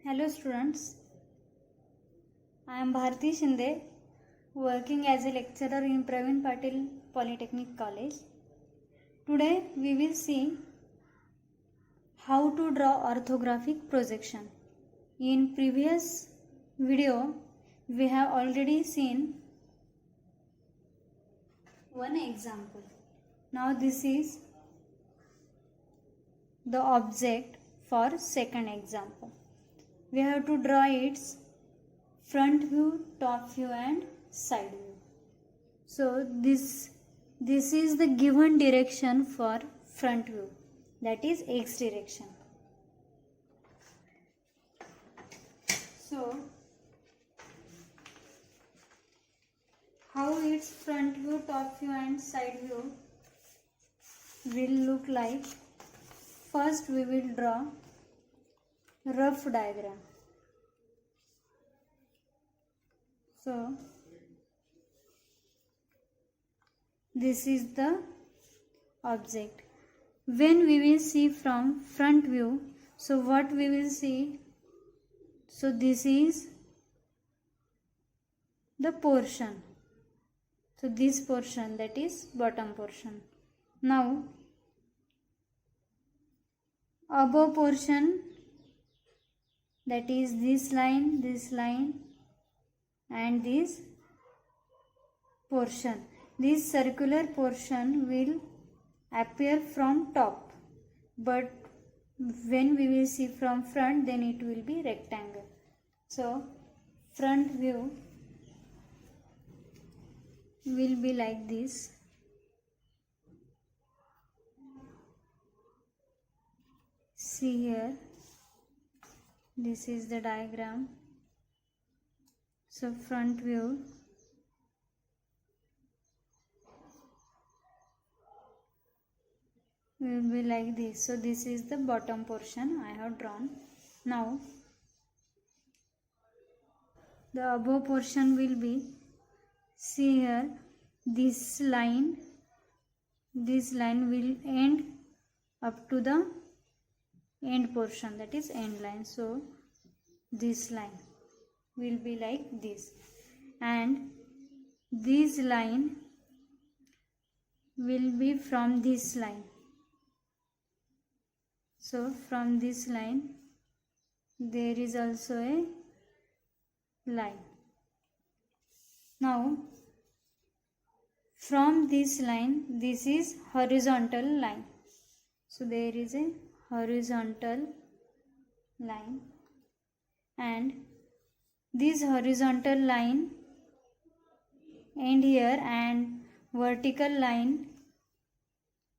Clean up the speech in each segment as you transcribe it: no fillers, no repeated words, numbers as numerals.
Hello students, I am Bharti Shinde, working as a lecturer in Praveen Patil Polytechnic College. Today we will see how to draw orthographic projection. In previous video we have already seen one example. Now this is the object for second example. We have to draw its front view, top view and side view. So this is the given direction for front view, that is x direction. So how its front view, top view and side view will look like? First we will draw rough diagram. So this is the object. When we will see from front view, so what we will see? So this is the portion. So this portion, that is bottom portion. Now above portion, that is this line and this portion. This circular portion will appear from top, but when we will see from front, then it will be rectangle. So front view will be like this. See here, this is the diagram. So front view will be like this. So this is the bottom portion I have drawn. Now the above portion will be, see here, this line will end up to the end portion, that is end line. So this line will be like this, and this line will be from this line. So from this line there is also a line. Now from this line, this is horizontal line. So there is a horizontal line, and this horizontal line end here and vertical line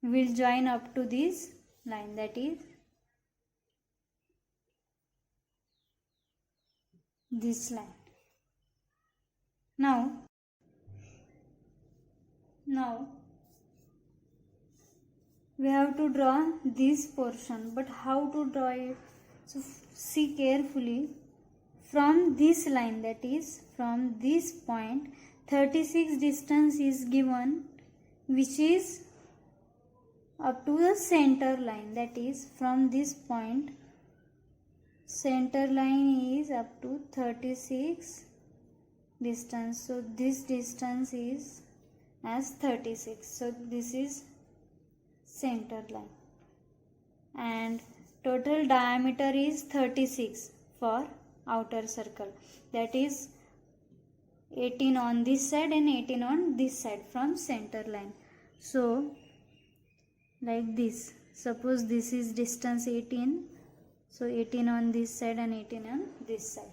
will join up to this line, that is this line. Now we have to draw this portion, but how to draw it? So see carefully. From this line, that is from this point, 36 distance is given, which is up to the center line, that is from this point center line is up to 36 distance. So this distance is as 36. So this is center line, and total diameter is 36 for outer circle, that is 18 on this side and 18 on this side from center line. So like this, suppose this is distance 18, so 18 on this side and 18 on this side.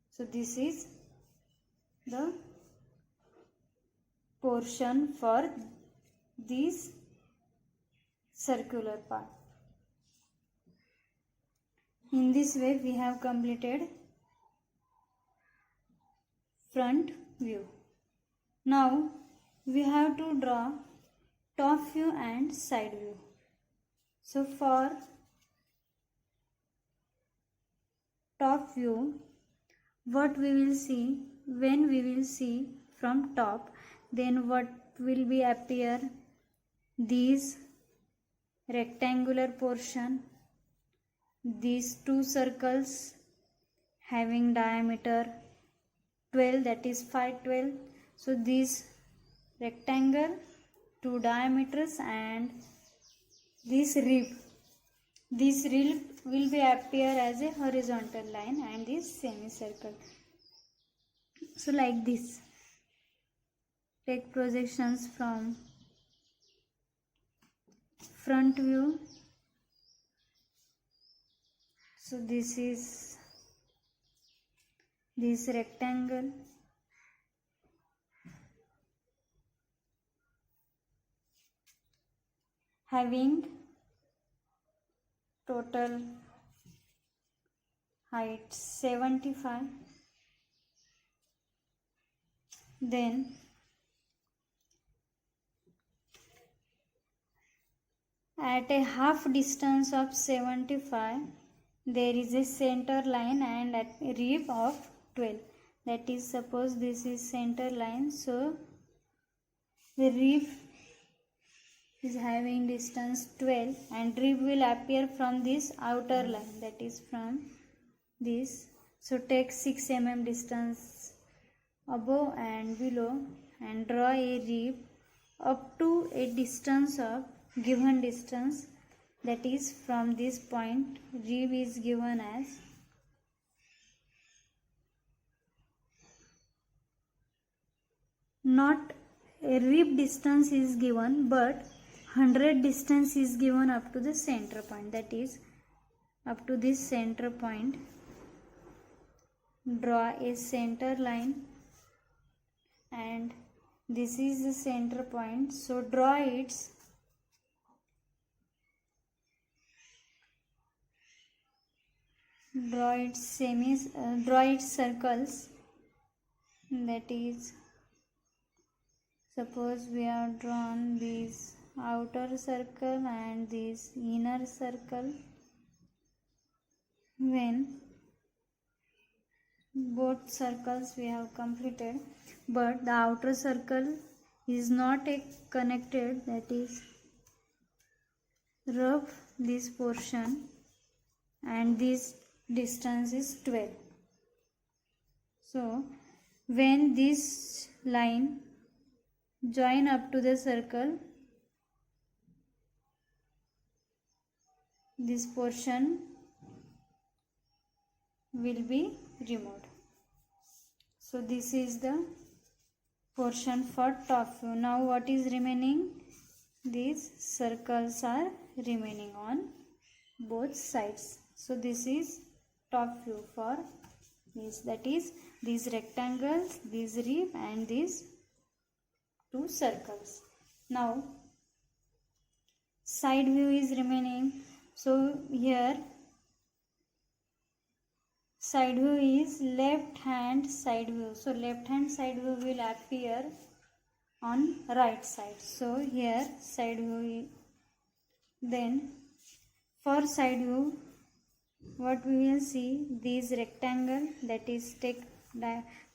So this is the portion for this circular part. In this way we have completed front view. Now we have to draw top view and side view. So for top view, what we will see, when we will see from top, then what will be appear? These rectangular portion these two circles having diameter 12, that is 512. So this rectangle, two diameters, and this rib will be appear as a horizontal line, and this semicircle. So like this, take projections from front view. So this is this rectangle, having total height 75. Then at a half distance of 75, there is a center line and at a rib of 12. That is, suppose this is center line, so the rib is having distance 12 and rib will appear from this outer line, that is from this. So take 6 mm distance above and below and draw a rib up to a distance of given distance, that is from this point rib is given as not a rib distance is given, but 100 distance is given up to the center point, that is up to this center point. Draw a center line and this is the center point, so draw its circles, that is, suppose we have drawn this outer circle and this inner circle. When both circles we have completed, but the outer circle is not connected, that is, rub this portion and this distance is 12. So when this line join up to the circle, this portion will be removed. So this is the portion for top view. Now what is remaining? These circles are remaining on both sides. So this is top view for this, that is these rectangles, this rib and these two circles. Now side view is remaining. So here side view is left hand side view. So left hand side view will appear on right side. So here side view. Then for side view, what we will see, this rectangle, that is take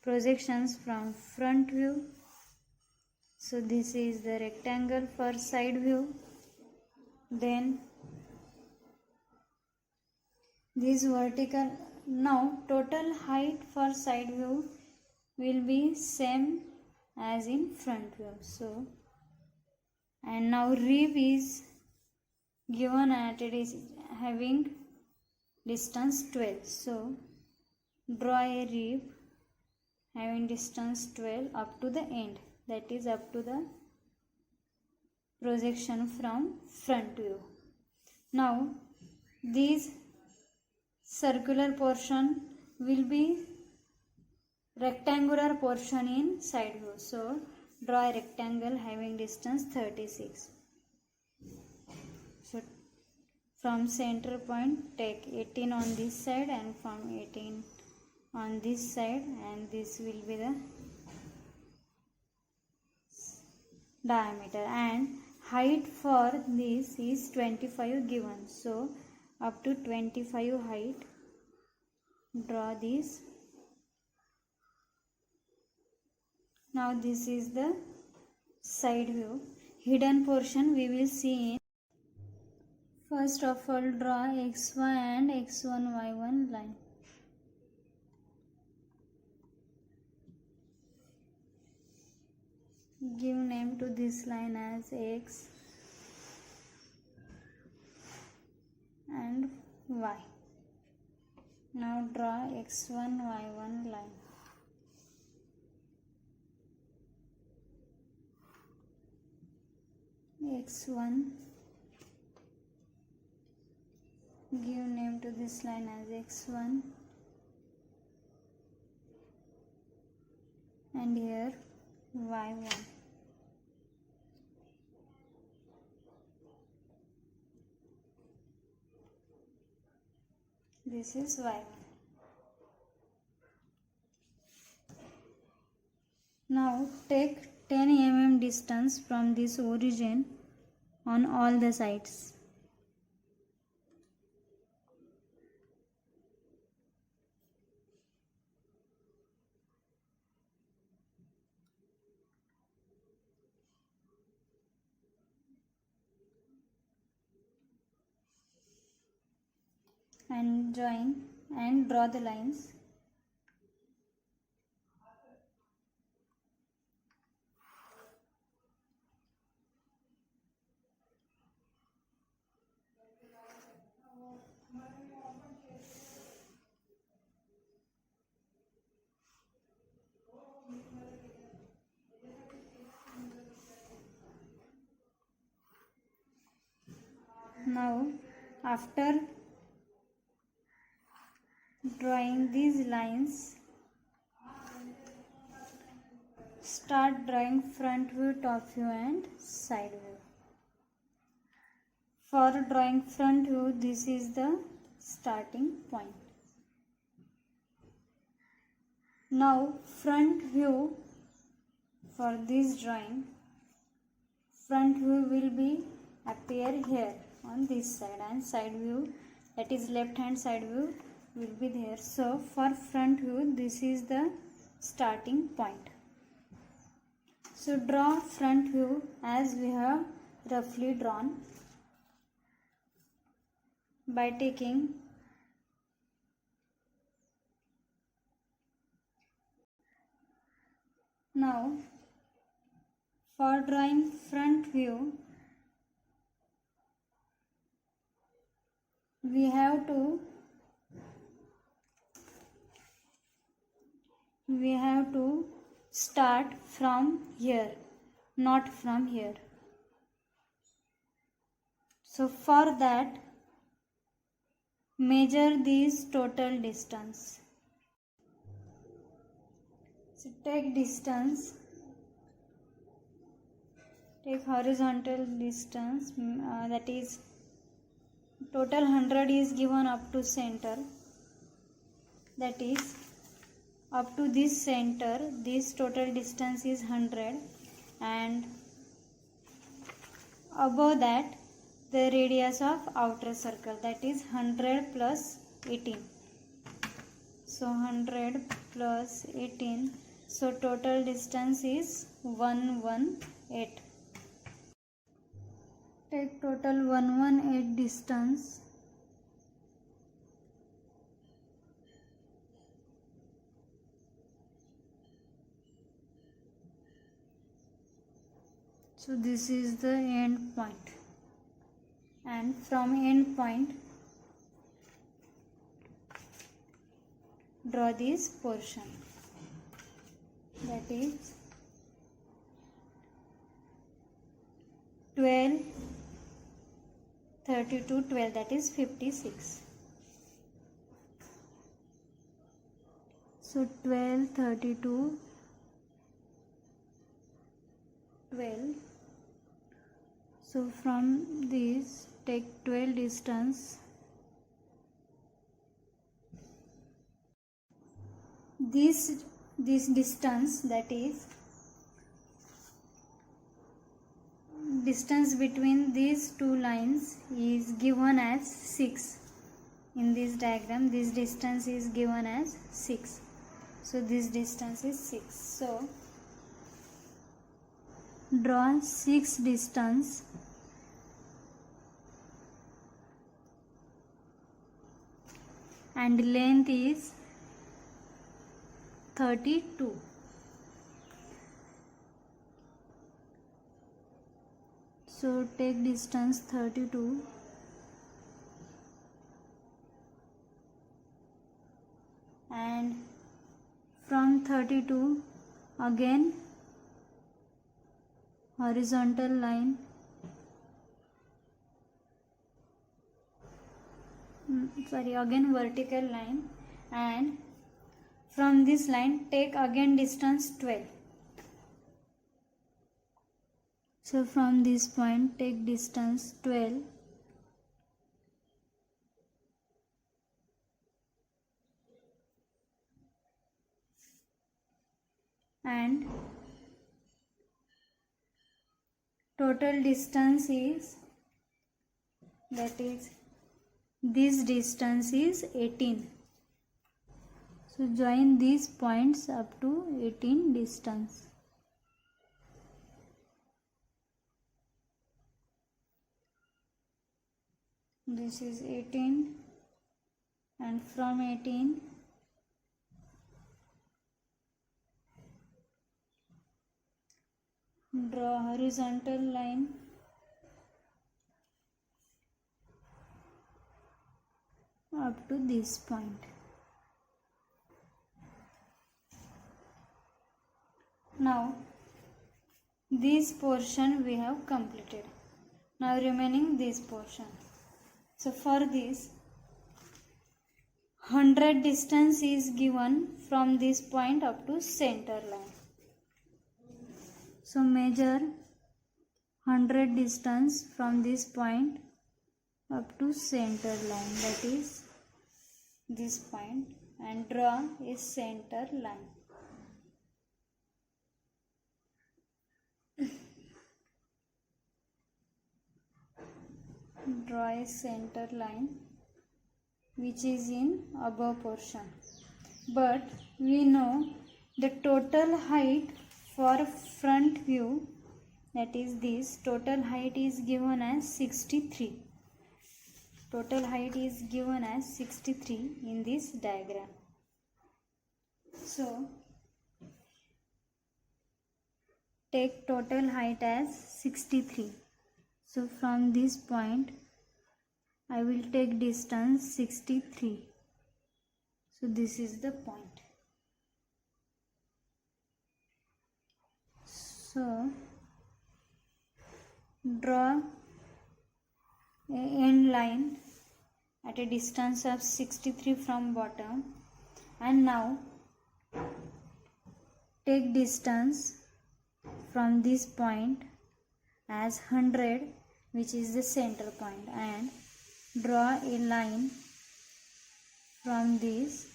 projections from front view. So this is the rectangle for side view. Then this vertical. Now total height for side view will be same as in front view. So and now rib is given at it is having distance 12. So draw a rib having distance 12 up to the end, that is up to the projection from front view. Now this circular portion will be rectangular portion in side view. So draw a rectangle having distance 36. So from center point take 18 on this side and from 18 on this side, and this will be the diameter, and height for this is 25 given. So up to 25 height, draw this. Now this is the side view. Hidden portion we will see in First of all, draw xy and x1 y1 line. Give name to this line as x and y. Now draw x1 y1 line. X1, give name to this line as x1, and here y1. This is y1. Now take 10 mm distance from this origin on all the sides. And join and draw the lines. Now after drawing these lines, start drawing front view, top view and side view. For drawing front view, this is the starting point. Now front view, for this drawing, front view will be appear here on this side, and side view, that is left hand side view, will be there. So for front view, this is the starting point. So draw front view as we have roughly drawn by taking now for drawing front view, we have to start from here, not from here. So for that, measure this total distance. So take distance, take horizontal distance, that is total 100 is given up to center, that is up to this center, this total distance is 100, and above that the radius of outer circle, that is 100 plus 18. So 100 plus 18, so total distance is 118. Take total 118 distance. So this is the end point, and from end point draw this portion, that is 12, 32, 12, that is 56. So 12, 32, 12. So from this take 12 distance. This distance, that is distance between these two lines, is given as 6. In this diagram, this distance is given as 6. So this distance is 6. So draw 6 distance and length is 32. So take distance 32 and from 32 again horizontal line, again vertical line, and from this line take again distance 12. So from this point take distance 12 and total distance is, that is, this distance is 18. So join these points up to 18 distance. This is 18 and from 18 draw horizontal line up to this point. Now this portion we have completed. Now remaining this portion. So for this 100 distance is given from this point up to center line. So measure 100 distance from this point up to center line, that is this point, and draw a center line. Draw a center line which is in above portion, but we know the total height for front view, that is this total height is given as 63. Total height is given as 63 in this diagram. So take total height as 63. So from this point I will take distance 63. So this is the point. So draw a end line at a distance of 63 from bottom, and now take distance from this point as 100, which is the center point, and draw a line from this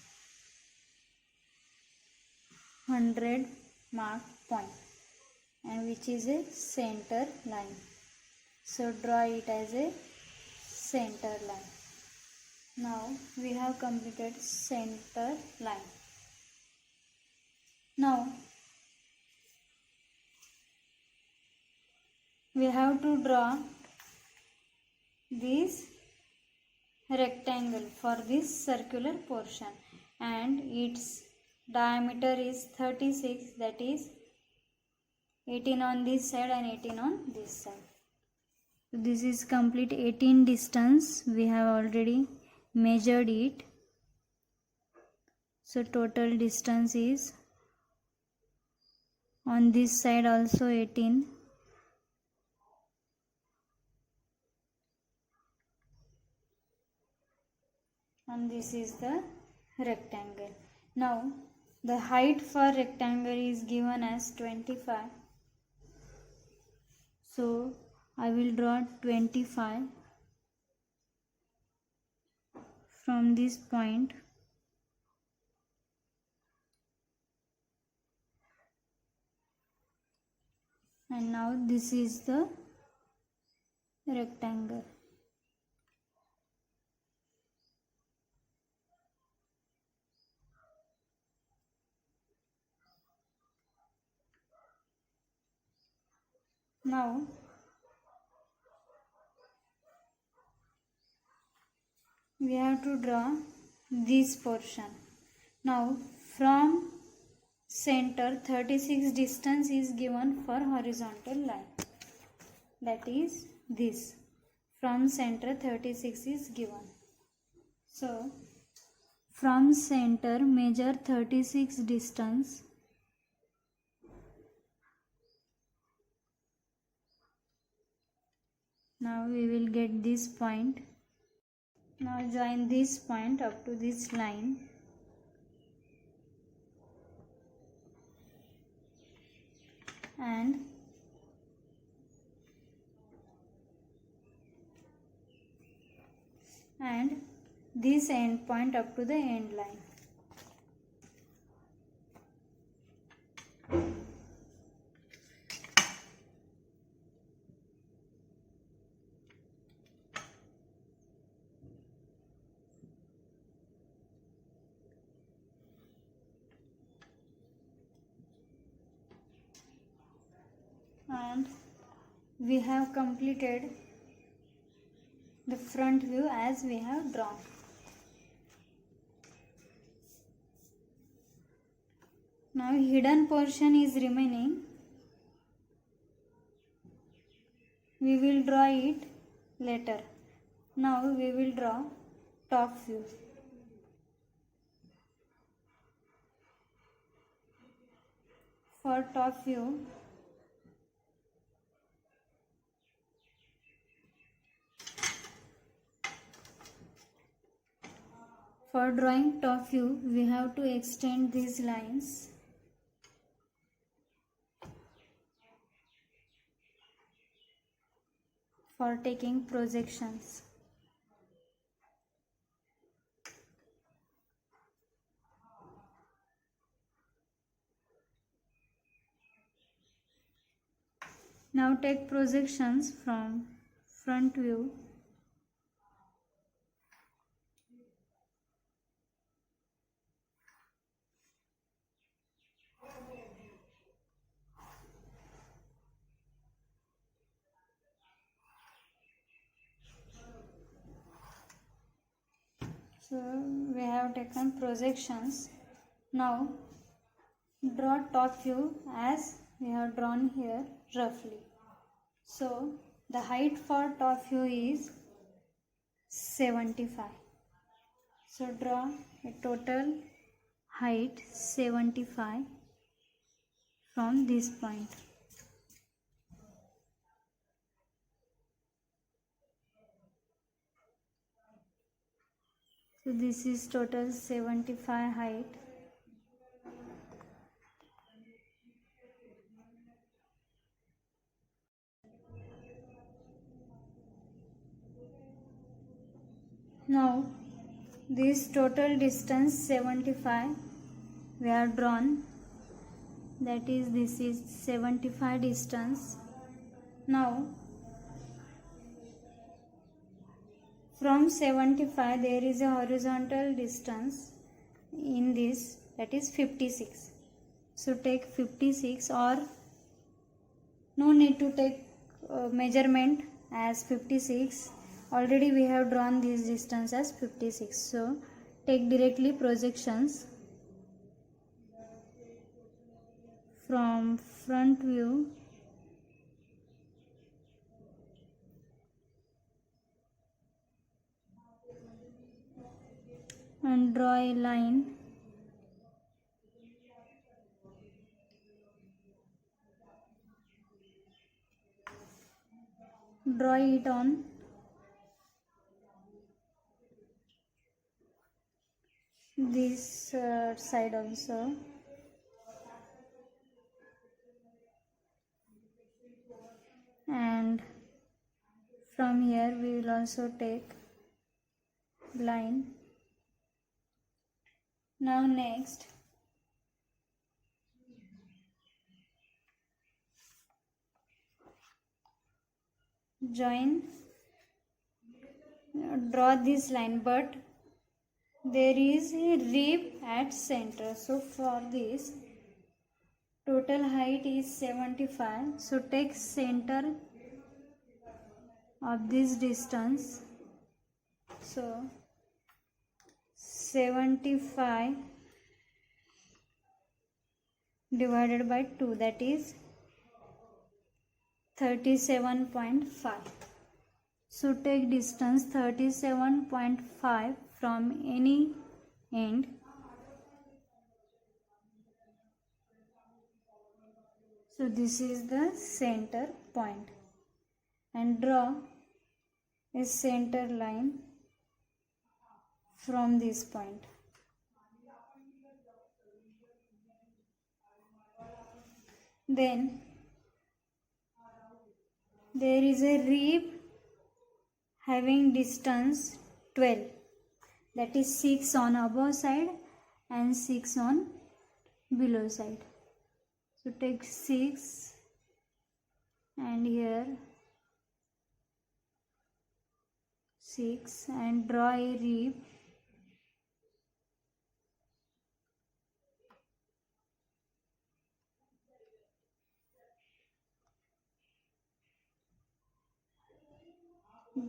100 mark point, and which is a center line. So draw it as a center line. Now we have completed center line. Now we have to draw this rectangle for this circular portion, and its diameter is 36, that is 18 on this side and 18 on this side. So this is complete 18 distance. We have already measured it. So total distance is on this side also 18. And this is the rectangle. Now the height for rectangle is given as 25. So I will draw 25 from this point, and now this is the rectangle. Now we have to draw this portion. Now from center 36 distance is given for horizontal line, that is this. From center 36 is given. So from center measure 36 distance. Now we will get this point. Now join this point up to this line. And this end point up to the end line. And we have completed the front view as we have drawn. Now hidden portion is remaining. We will draw it later. Now we will draw top view. For top view, for drawing top view, we have to extend these lines. For taking projections. Now take projections from front view. So we have taken projections. Now draw top view as we have drawn here roughly. So the height for top view is 75. So draw a total height 75 from this point. So this is total 75 height. Now this total distance 75 we have drawn, that is this is 75 distance. Now from 75 there is a horizontal distance in this, that is 56. So take 56, or no need to take measurement as 56. Already we have drawn this distance as 56. So take directly projections from front view. And draw a line. Draw it on this side also. And from here we will also take line. Now next draw this line, but there is a rib at center. So for this total height is 75. So take center of this distance. So 75 divided by 2, that is 37.5. So take distance 37.5 from any end. So this is the center point, and draw a center line from this point. Then there is a rib having distance 12, that is 6 on above side and 6 on below side. So take 6 and here 6 and draw a rib.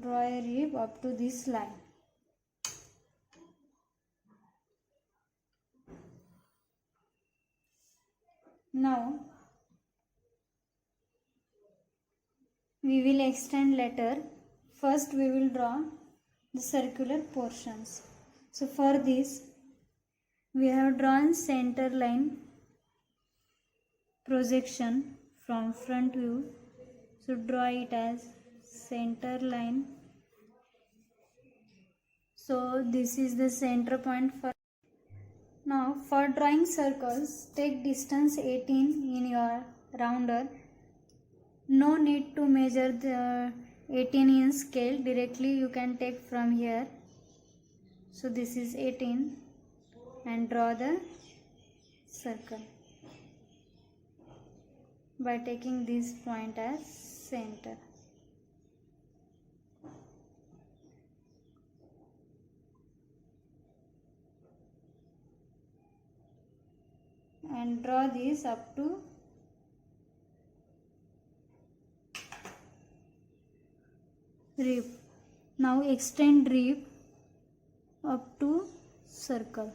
Draw a rib up to this line. Now we will extend later. First we will draw the circular portions. So for this we have drawn center line projection from front view. So draw it as center line. So this is the center point for. Now for drawing circles, take distance 18 in your rounder. No need to measure the 18 in scale, directly you can take from here. So this is 18 and draw the circle by taking this point as center. And draw this up to rib. Now extend rib up to circle.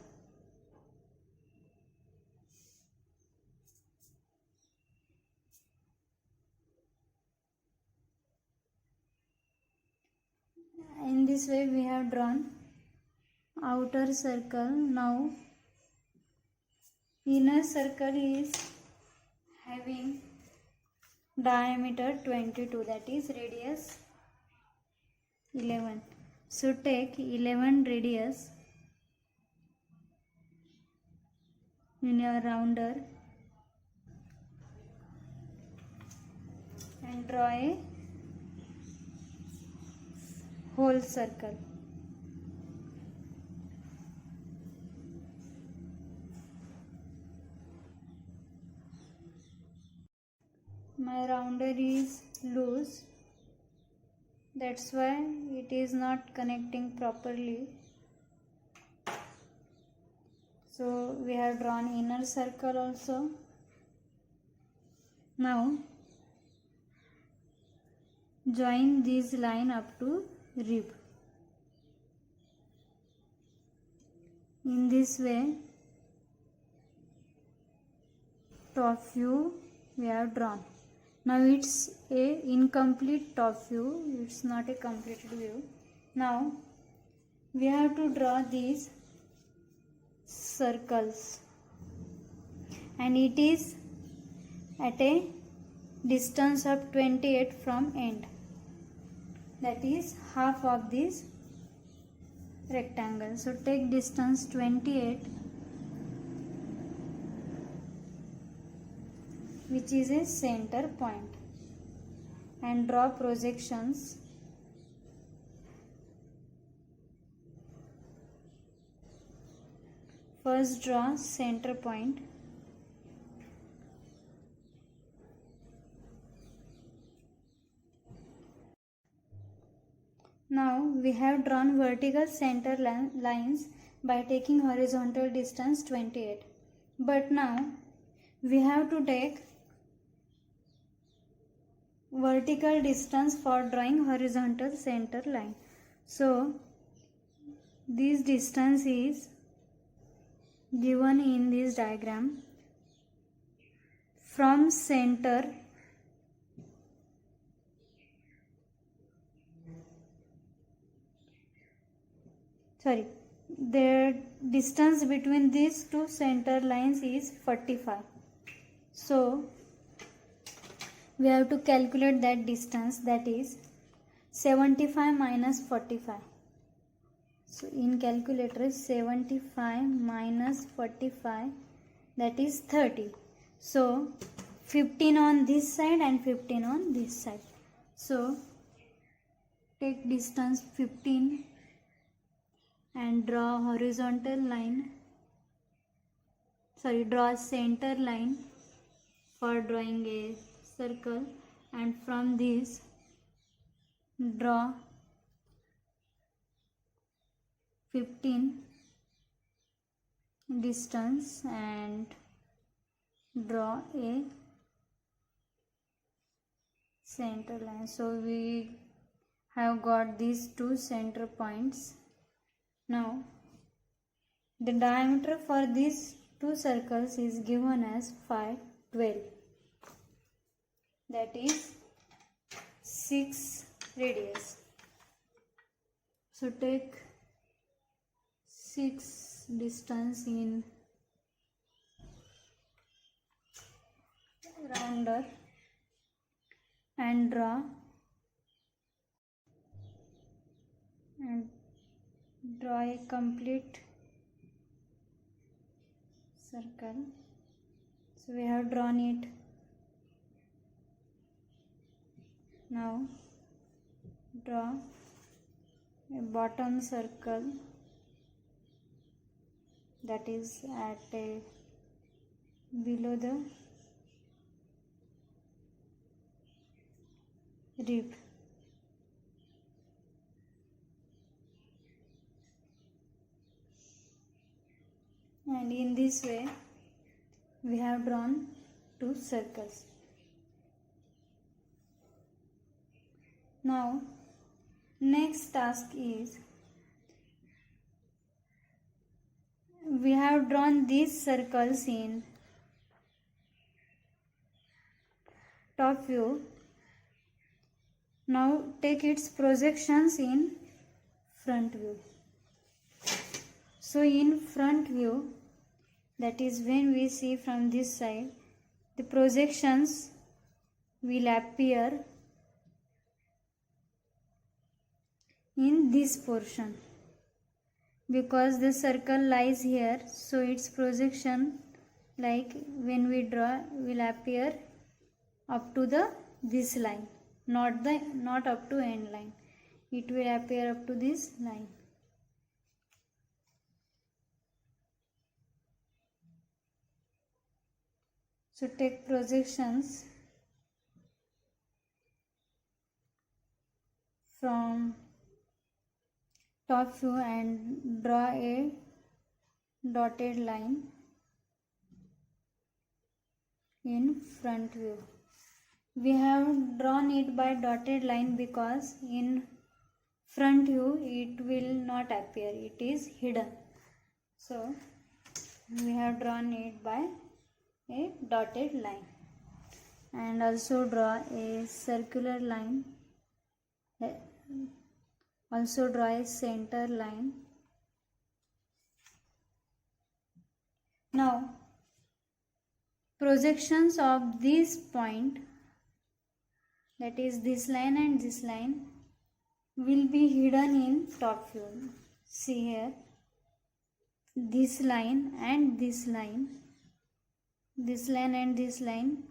In this way we have drawn outer circle. Now inner circle is having diameter 22, that is radius 11. So take 11 radius in your rounder and draw a whole circle. My rounder is loose, that's why it is not connecting properly. So we have drawn inner circle also. Now join this line up to rib. In this way top view we have drawn. Now it's a incomplete top view, it's not a completed view. Now we have to draw these circles, and it is at a distance of 28 from end, that is half of this rectangle. So take distance 28, which is a center point, and draw projections. First draw center point. Now we have drawn vertical center lines by taking horizontal distance 28. But now we have to take vertical distance for drawing horizontal center line. So this distance is given in this diagram from center the distance between these two center lines is 45. So we have to calculate that distance, that is 75 minus 45. So in calculator 75 minus 45, that is 30. So 15 on this side and 15 on this side. So take distance 15 and draw horizontal line, draw center line for drawing a circle, and from this draw 15 distance and draw a center line. So we have got these two center points. Now the diameter for these two circles is given as 512, that is 6 radius. So take 6 distance in rounder and draw a complete circle. So we have drawn it. Now draw a bottom circle, that is at a below the rib. And in this way we have drawn 2 circles. Now next task is, we have drawn these circles in top view. Now take its projections in front view. So in front view, that is when we see from this side, the projections will appear in this portion, because the circle lies here, so its projection, like when we draw, will appear up to this line, not up to end line. It will appear up to this line. So take projections from top view and draw a dotted line in front view. We have drawn it by dotted line because in front view it will not appear, it is hidden. So we have drawn it by a dotted line, and also draw a circular line, also draw a center line. Now projections of this point, that is this line and this line, will be hidden in top view. See here, this line and this line, this line and this line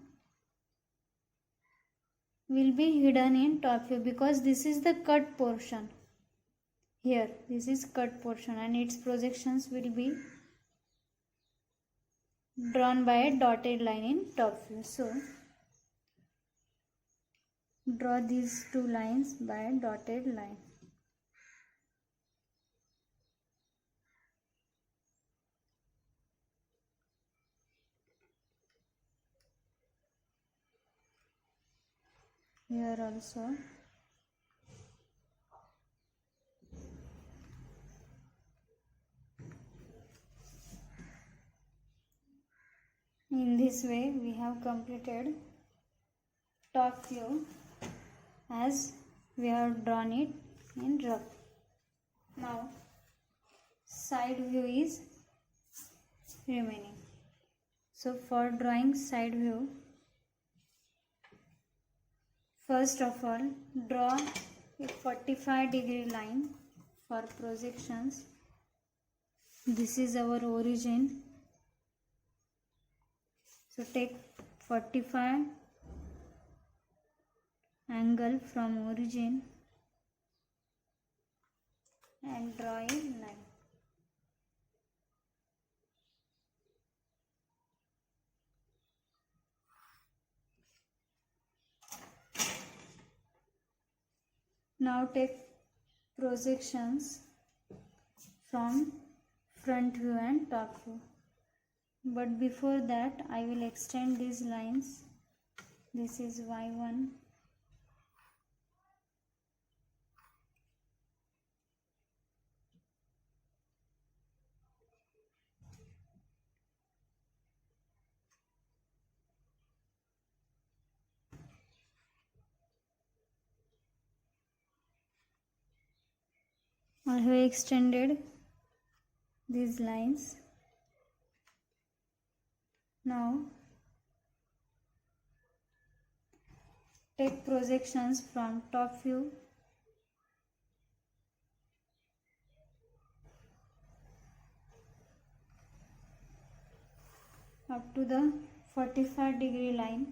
will be hidden in top view, because this is the cut portion. Here this is cut portion and its projections will be drawn by a dotted line in top view. So draw these two lines by a dotted line. Here also. this way we have completed top view as we have drawn it in rough. Now side view is remaining. So for drawing side view, first of all draw a 45-degree line for projections. This is our origin. So take 45 angle from origin and draw a line. Now take projections from front view and top view. But before that I will extend these lines. This is y1, I have extended these lines. Now take projections from top view up to the 45-degree line.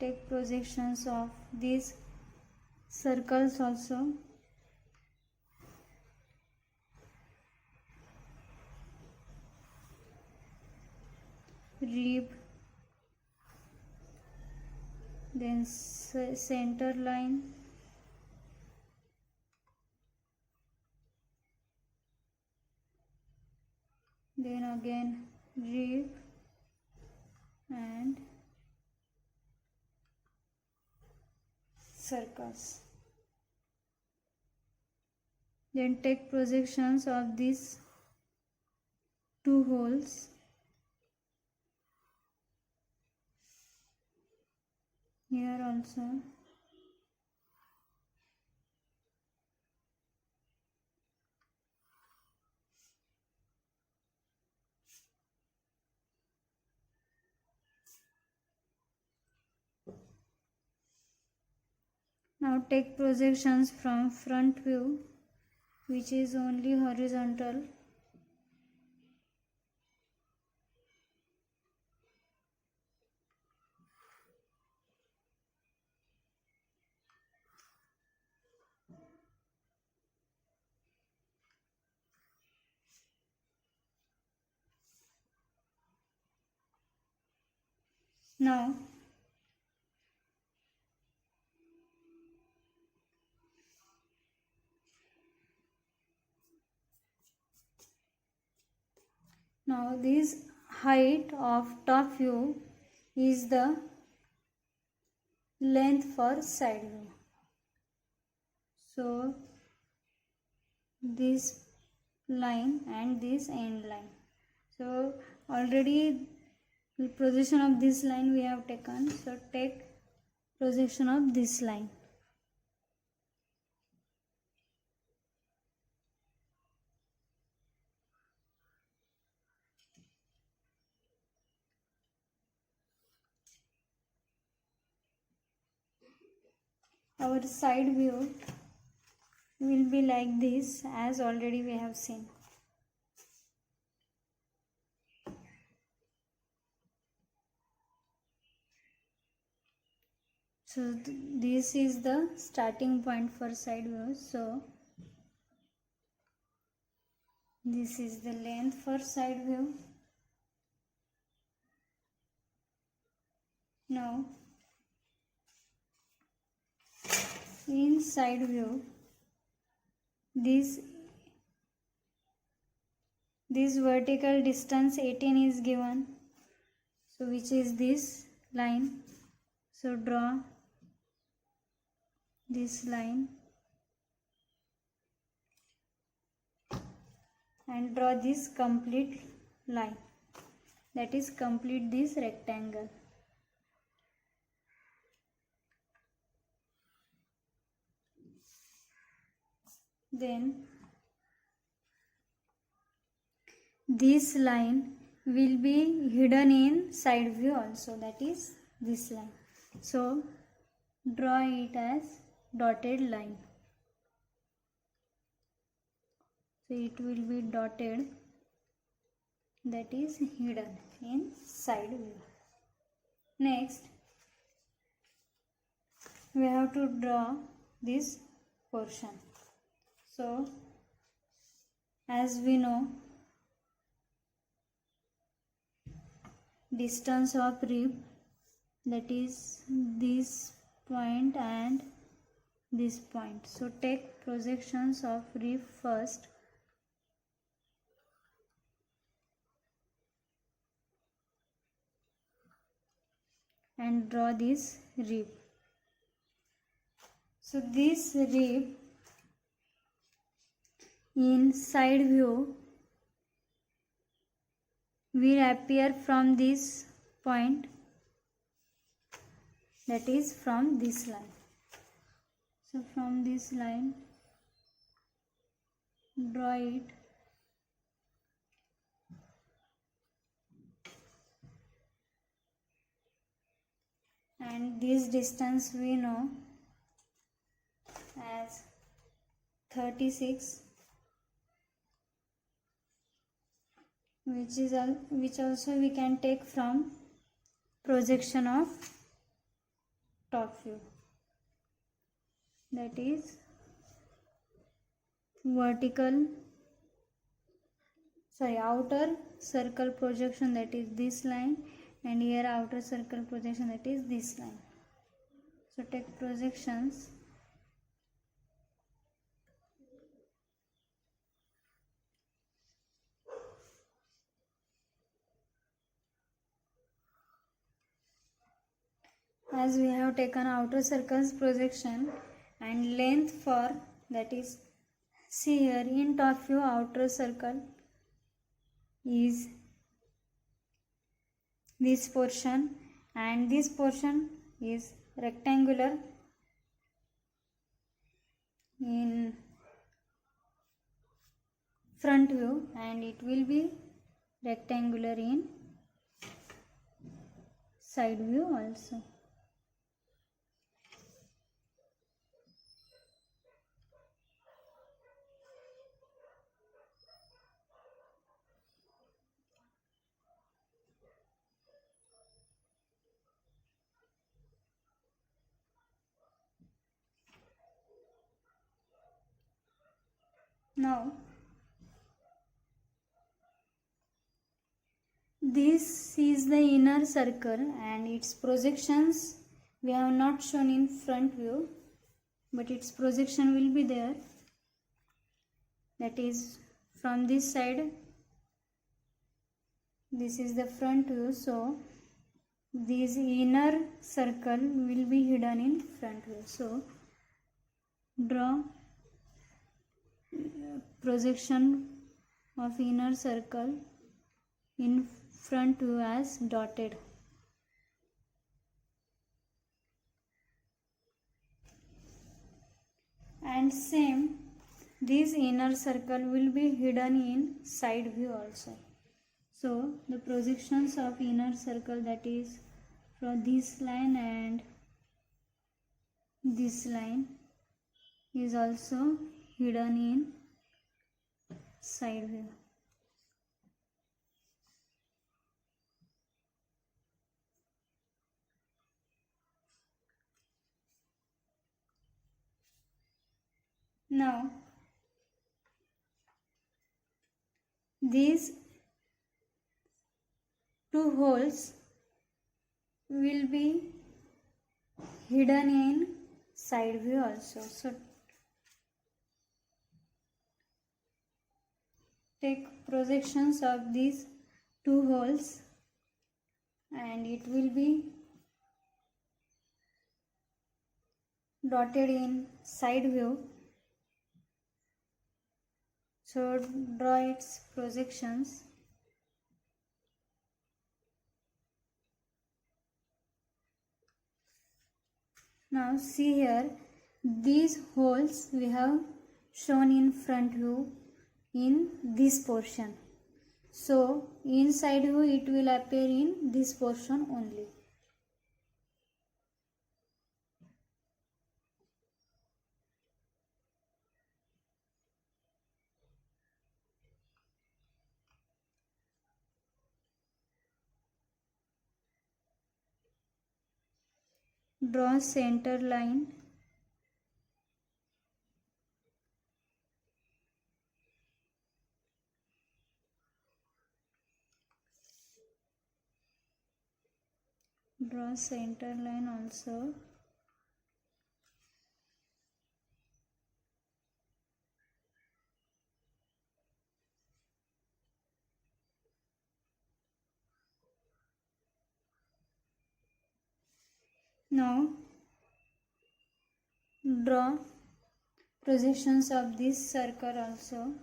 Take projections of these circles also. Rib, then center line, then again rib and circles. Then take projections of these two holes. Here also. Now take projections from front view, which is only horizontal. Now this height of top view is the length for side view. So this line and this end line. So already the projection of this line we have taken. So take projection of this line. Our side view will be like this, as already we have seen. So this is the starting point for side view. So this is the length for side view. Now in side view, this vertical distance 18 is given, so which is this line. So draw this line and draw this complete line, that is complete this rectangle. Then this line will be hidden in side view also, that is this line. So draw it as dotted line. So it will be dotted, that is hidden in side view. Next we have to draw this portion. So as we know, distance of rib, that is this point and this point. So take projections of rib first. And draw this rib. So this rib in side view will appear from this point, that is from this line. So from this line draw it and this distance we know as 36, which also we can take from projection of top view, that is outer circle projection, that is this line, and here outer circle projection, that is this line. So take projections. As we have taken outer circle's projection and length for, that is, see here in top view outer circle is this portion and this portion is rectangular in front view and it will be rectangular in side view also. Now this is the inner circle and its projections we have not shown in front view, but its projection will be there, that is from this side. This is the front view, so this inner circle will be hidden in front view. So draw projection of inner circle in front view as dotted. And same, this inner circle will be hidden in side view also. So the projections of inner circle, that is from this line and this line, is also hidden in side view. Now these two holes will be hidden in side view also. So take projections of these two holes and it will be dotted in side view. So draw its projections. Now see here, these holes we have shown in front view in this portion. So inside view it will appear in this portion only. Draw center line. Draw center line also. Now draw projections of this circle also.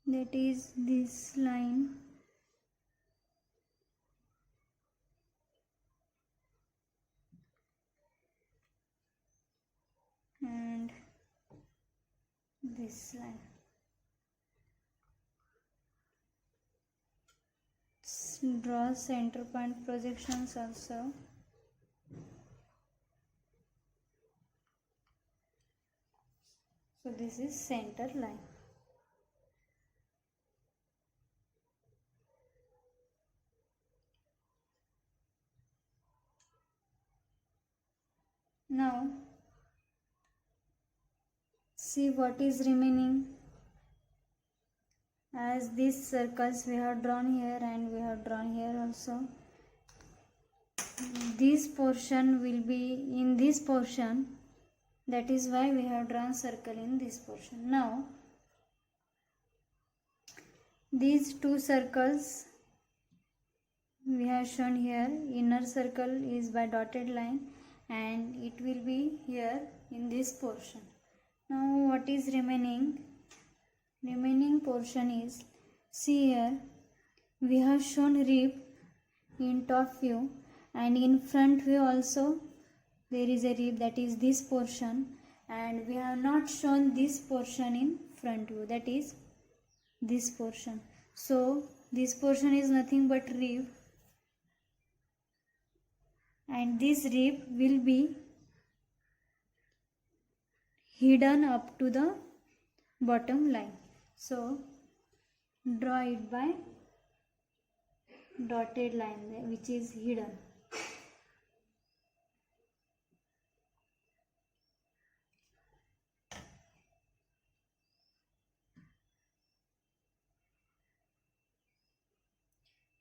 That is this line. And this line. Draw center point projections also. So this is center line. Now see what is remaining. As these circles we have drawn here and we have drawn here also, this portion will be in this portion. That is why we have drawn circle in this portion. Now these two circles we have shown here. Inner circle is by dotted line and it will be here in this portion. Now what is remaining? Remaining portion is, see here, we have shown rib in top view and in front view also there is a rib, that is this portion, and we have not shown this portion in front view, that is this portion. So this portion is nothing but rib, and this rib will be hidden up to the bottom line. So draw it by dotted line which is hidden.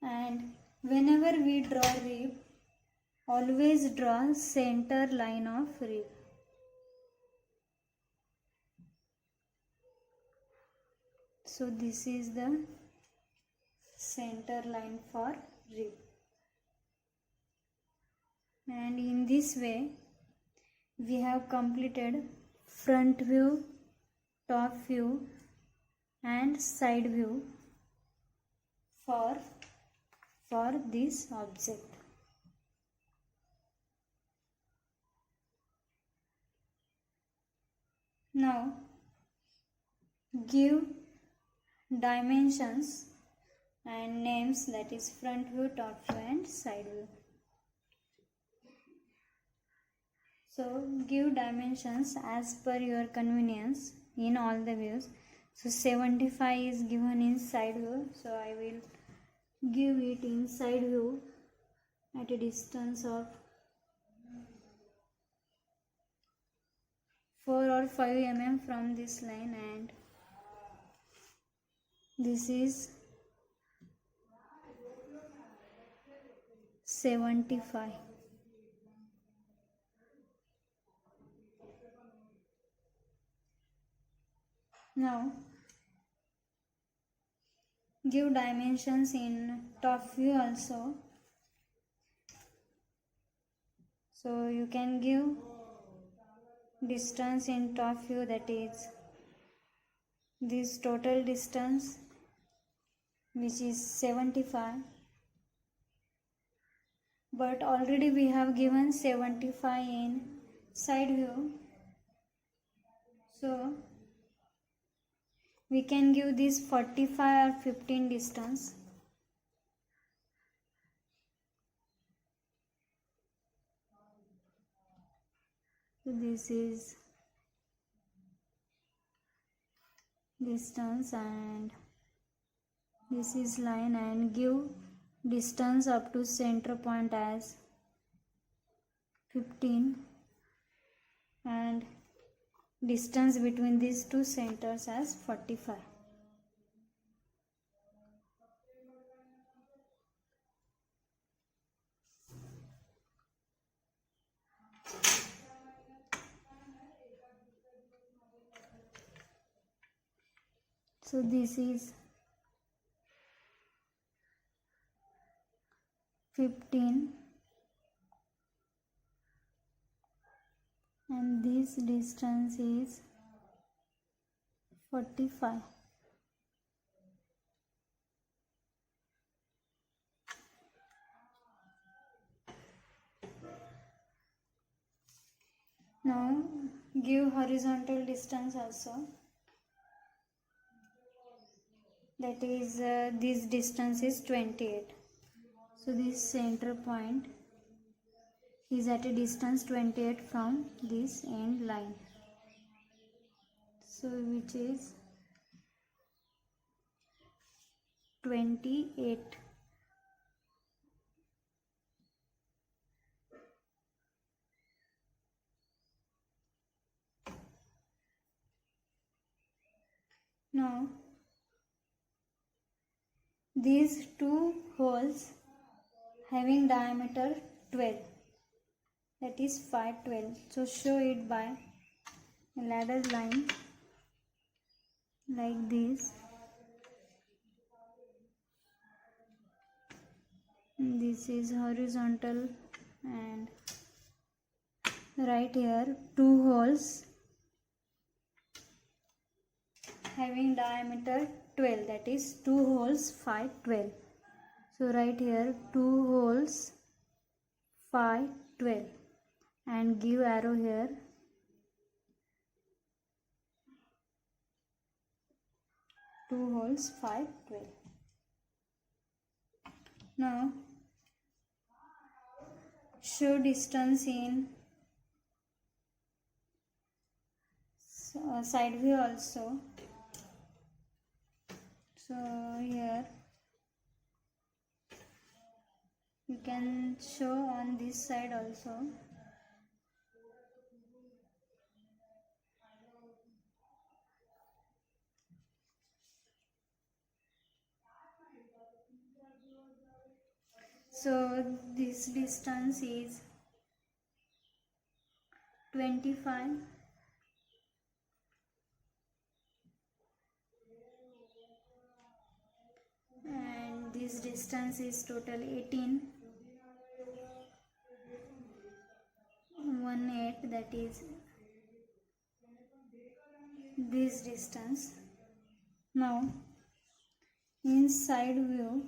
And whenever we draw rib, always draw center line of rib. So this is the center line for rib. And in this way we have completed front view, top view and side view for this object. Now give dimensions and names, that is front view, top view and side view. So give dimensions as per your convenience in all the views. So 75 is given in side view, so I will give it in side view at a distance of 4 or 5 mm from this line, and this is 75. Now give dimensions in top view also. So you can give distance in top view, that is this total distance, which is 75, but already we have given 75 in side view, so we can give this 45 or 15 distance. So this is distance and this is line, and give distance up to center point as 15 and distance between these two centers as 45. So this is 15 and this distance is 45. Now give horizontal distance also, that is this distance is 28. So this center point is at a distance 28 from this end line, so which is 28. Now these two holes having diameter 12, that is 512, so show it by a ladder line like this. This is horizontal, and right here two holes having diameter 12, that is 2 holes 5 12. So right here 2 holes 5 12 and give arrow here. Two holes 5 12. Now show distance in side view also. So here you can show on this side also. So this distance is 25 and this distance is total 18, 18, that is this distance. Now in side view,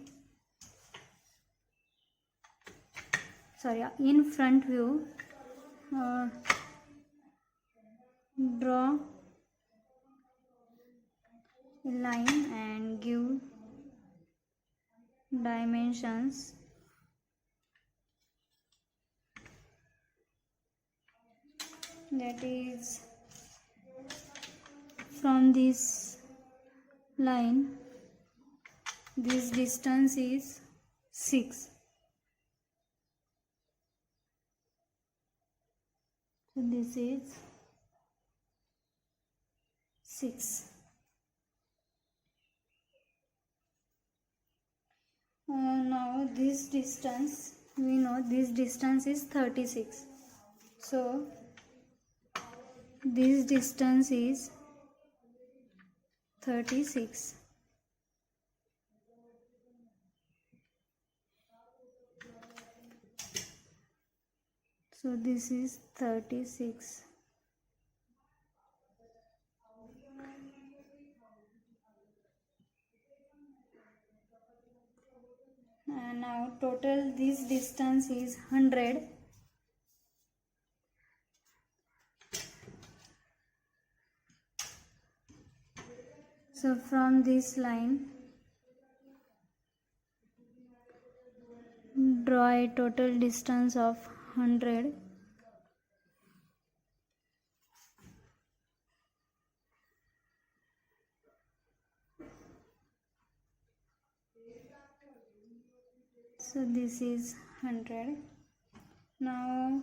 in front view, draw a line and give dimensions. That is from this line, this distance is 6. So this is 6. Now this distance, we know this distance is 36. So this distance is 36. So this is 36. And now total this distance is 100. So from this line draw a total distance of 100. So this is 100. Now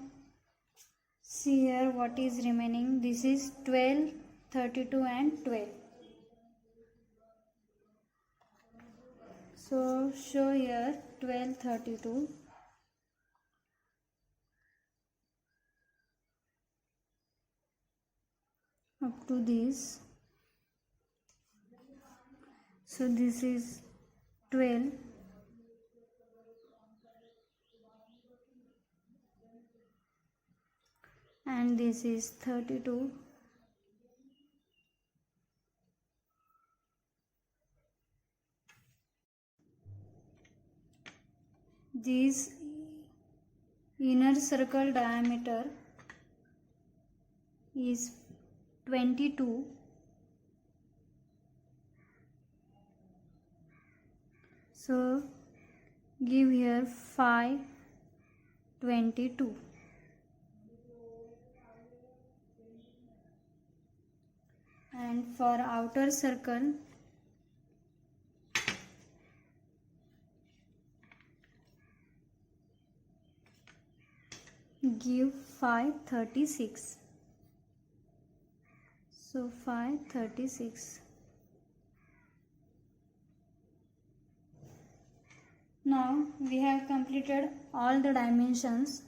see here what is remaining. This is 12, 32 and 12. So show here 12, 32. Up to this. So this is 12. And this is 32. This inner circle diameter is 22. So give here 5, 22. And for outer circle give 536. So 536. Now we have completed all the dimensions.